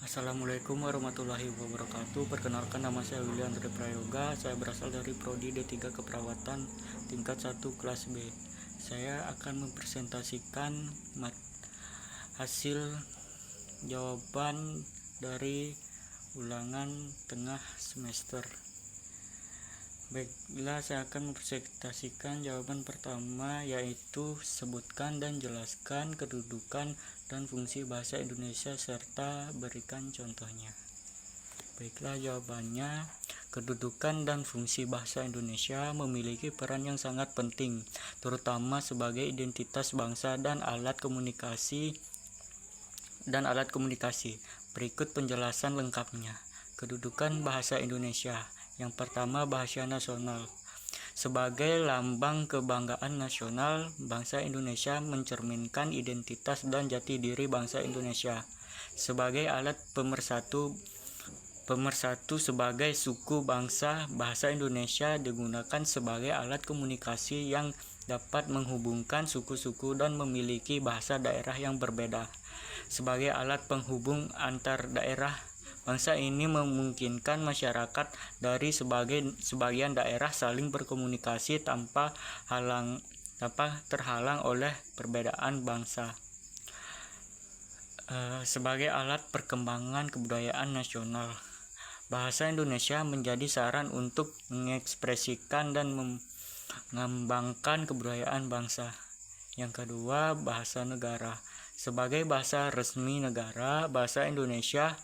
Assalamualaikum warahmatullahi wabarakatuh. Perkenalkan, nama saya Willy Andre Prayoga. Saya berasal dari Prodi D3 Keperawatan tingkat 1 kelas B. Saya akan mempresentasikan hasil jawaban dari ulangan tengah semester. Baiklah, saya akan mempresentasikan jawaban pertama, yaitu sebutkan dan jelaskan kedudukan dan fungsi bahasa Indonesia serta berikan contohnya. Baiklah, jawabannya, kedudukan dan fungsi bahasa Indonesia memiliki peran yang sangat penting, terutama sebagai identitas bangsa dan alat komunikasi. Berikut penjelasan lengkapnya. Kedudukan bahasa Indonesia. Yang pertama, bahasa nasional. Sebagai lambang kebanggaan nasional, bangsa Indonesia mencerminkan identitas dan jati diri bangsa Indonesia. Sebagai alat pemersatu sebagai suku bangsa, bahasa Indonesia digunakan sebagai alat komunikasi yang dapat menghubungkan suku-suku dan memiliki bahasa daerah yang berbeda. Sebagai alat penghubung antar daerah, bangsa ini memungkinkan masyarakat dari sebagian daerah saling berkomunikasi tanpa terhalang oleh perbedaan bangsa. Sebagai alat perkembangan kebudayaan nasional, bahasa Indonesia menjadi saran untuk mengekspresikan dan mengembangkan kebudayaan bangsa. Yang kedua, bahasa negara. Sebagai bahasa resmi negara, bahasa Indonesia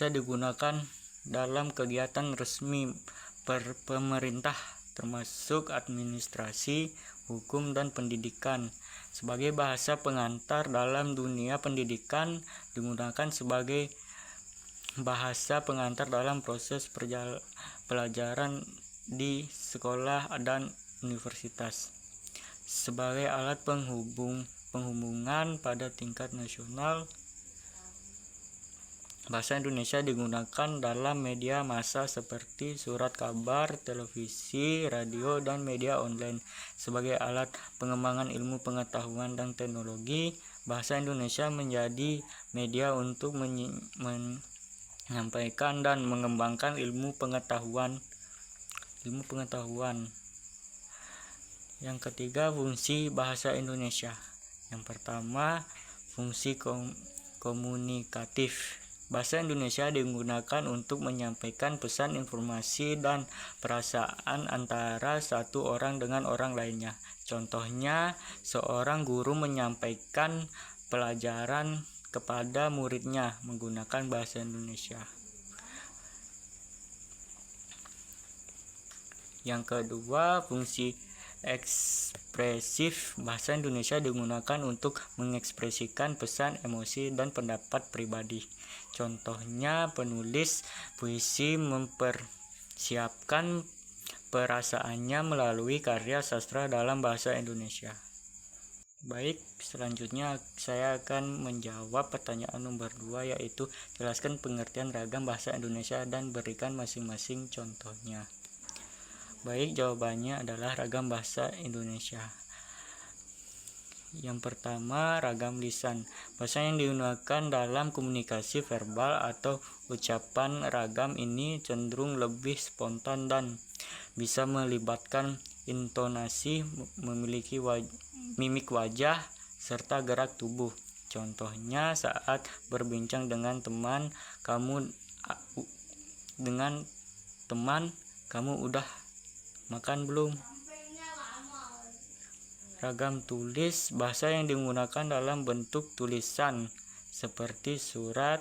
digunakan dalam kegiatan resmi pemerintah, termasuk administrasi, hukum, dan pendidikan. Sebagai bahasa pengantar dalam dunia pendidikan, digunakan sebagai bahasa pengantar dalam proses pelajaran di sekolah dan universitas. Sebagai alat penghubungan pada tingkat nasional, bahasa Indonesia digunakan dalam media massa seperti surat kabar, televisi, radio, dan media online. Sebagai alat pengembangan ilmu pengetahuan dan teknologi, bahasa Indonesia menjadi media untuk menyampaikan dan mengembangkan ilmu pengetahuan. Yang ketiga, fungsi bahasa Indonesia. Yang pertama, fungsi komunikatif. Bahasa Indonesia digunakan untuk menyampaikan pesan, informasi, dan perasaan antara satu orang dengan orang lainnya. Contohnya, seorang guru menyampaikan pelajaran kepada muridnya menggunakan bahasa Indonesia. Yang kedua, fungsi ekspresif. Bahasa Indonesia digunakan untuk mengekspresikan pesan, emosi, dan pendapat pribadi. Contohnya, penulis puisi mempersiapkan perasaannya melalui karya sastra dalam bahasa Indonesia. Baik, selanjutnya saya akan menjawab pertanyaan nomor 2, yaitu jelaskan pengertian ragam bahasa Indonesia dan berikan masing-masing contohnya. Baik, jawabannya adalah ragam bahasa Indonesia. Yang pertama, ragam lisan. Bahasa yang digunakan dalam komunikasi verbal atau ucapan ragam ini cenderung lebih spontan dan bisa melibatkan intonasi, memiliki mimik wajah, serta gerak tubuh. Contohnya, saat berbincang dengan teman, kamu udah makan belum? Ragam tulis. Bahasa yang digunakan dalam bentuk tulisan seperti surat,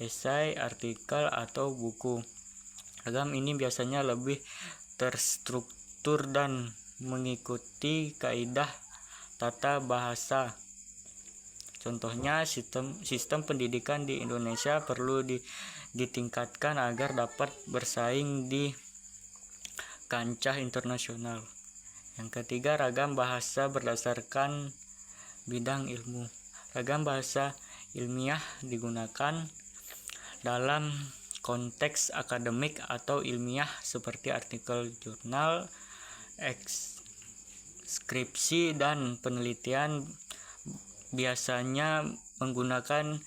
esai, artikel, atau buku. Ragam ini biasanya lebih terstruktur dan mengikuti kaidah tata bahasa. Contohnya, sistem pendidikan di Indonesia perlu ditingkatkan agar dapat bersaing di kancah internasional. Yang ketiga, ragam bahasa berdasarkan bidang ilmu. Ragam bahasa ilmiah digunakan dalam konteks akademik atau ilmiah seperti artikel jurnal, skripsi, dan penelitian biasanya menggunakan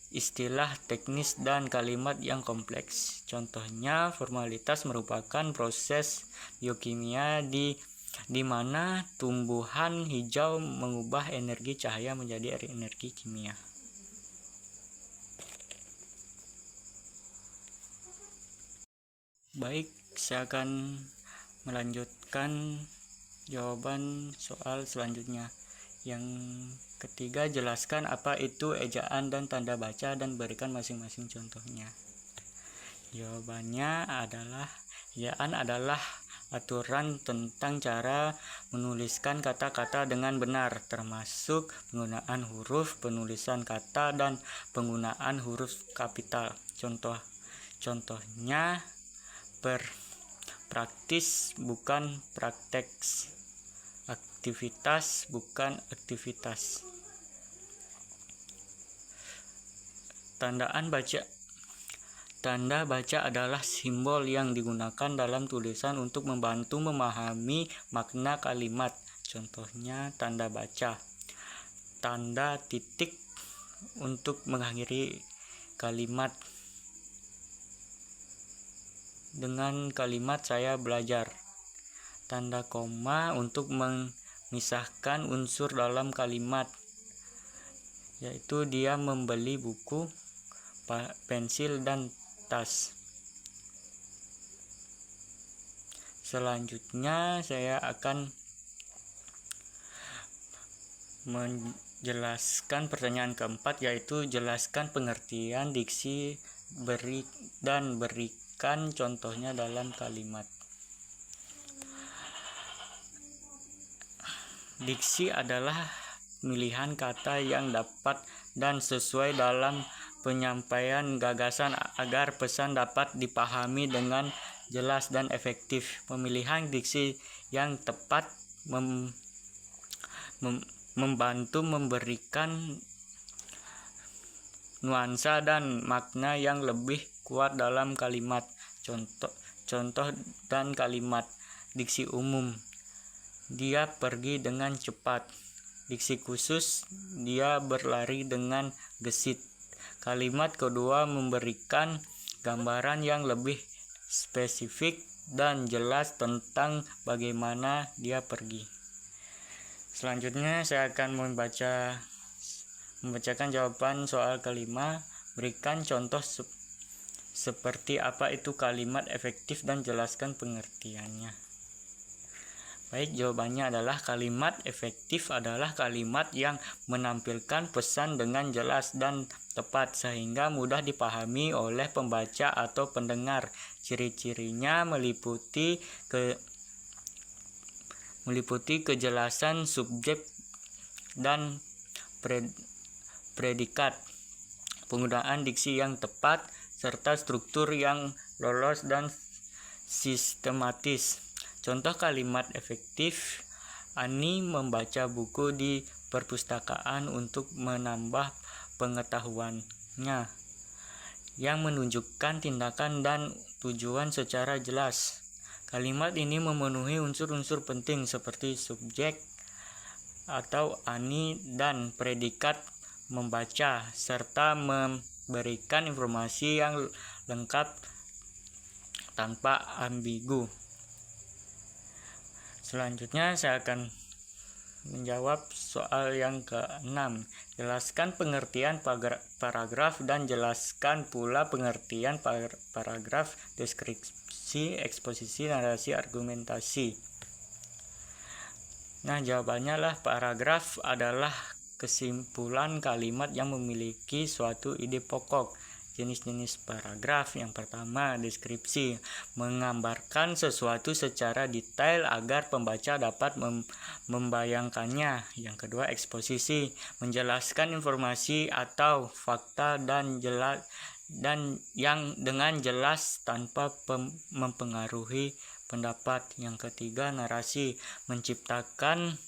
istilah teknis dan kalimat yang kompleks. Contohnya, formalitas merupakan proses biokimia di mana tumbuhan hijau mengubah energi cahaya menjadi energi kimia. Baik, saya akan melanjutkan jawaban soal selanjutnya. Yang ketiga, jelaskan apa itu ejaan dan tanda baca dan berikan masing-masing contohnya. Jawabannya adalah, ejaan adalah aturan tentang cara menuliskan kata-kata dengan benar, termasuk penggunaan huruf, penulisan kata, dan penggunaan huruf kapital. Contohnya praktis bukan praktek, aktivitas bukan aktivitas. Tanda baca adalah simbol yang digunakan dalam tulisan untuk membantu memahami makna kalimat. Contohnya tanda baca. Tanda titik untuk mengakhiri kalimat. Dengan kalimat saya belajar. Tanda koma untuk memisahkan unsur dalam kalimat, yaitu dia membeli buku, pensil, dan tas. Selanjutnya saya akan menjelaskan pertanyaan keempat, yaitu jelaskan pengertian diksi dan berikan contohnya dalam kalimat. Diksi adalah pemilihan kata yang dapat dan sesuai dalam penyampaian gagasan agar pesan dapat dipahami dengan jelas dan efektif. Pemilihan diksi yang tepat membantu memberikan nuansa dan makna yang lebih kuat dalam kalimat. Contoh dan kalimat. Diksi umum, dia pergi dengan cepat. Diksi khusus, dia berlari dengan gesit. Kalimat kedua memberikan gambaran yang lebih spesifik dan jelas tentang bagaimana dia pergi. Selanjutnya saya akan membacakan jawaban soal kelima. Berikan contoh seperti apa itu kalimat efektif dan jelaskan pengertiannya. Baik, jawabannya adalah kalimat efektif adalah kalimat yang menampilkan pesan dengan jelas dan tepat sehingga mudah dipahami oleh pembaca atau pendengar. Ciri-cirinya meliputi kejelasan subjek dan predikat, penggunaan diksi yang tepat, serta struktur yang lolos dan sistematis. Contoh kalimat efektif, Ani membaca buku di perpustakaan untuk menambah pengetahuannya, yang menunjukkan tindakan dan tujuan secara jelas. Kalimat ini memenuhi unsur-unsur penting seperti subjek atau Ani dan predikat membaca, serta memberikan informasi yang lengkap tanpa ambigu. Selanjutnya saya akan menjawab soal yang ke-6. Jelaskan pengertian paragraf dan jelaskan pula pengertian paragraf, deskripsi, eksposisi, narasi, argumentasi. Nah, jawabannya lah paragraf adalah kesimpulan kalimat yang memiliki suatu ide pokok. Jenis-jenis paragraf. Yang pertama, deskripsi, menggambarkan sesuatu secara detail agar pembaca dapat membayangkannya. Yang kedua, eksposisi, menjelaskan informasi atau fakta dan yang dengan jelas tanpa mempengaruhi pendapat. Yang ketiga, narasi, menciptakan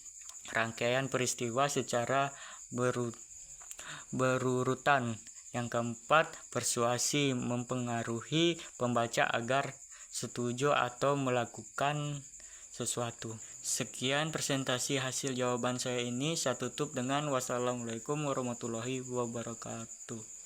rangkaian peristiwa secara berurutan. Yang keempat, persuasi, mempengaruhi pembaca agar setuju atau melakukan sesuatu. Sekian presentasi hasil jawaban saya ini. Saya tutup dengan wassalamualaikum warahmatullahi wabarakatuh.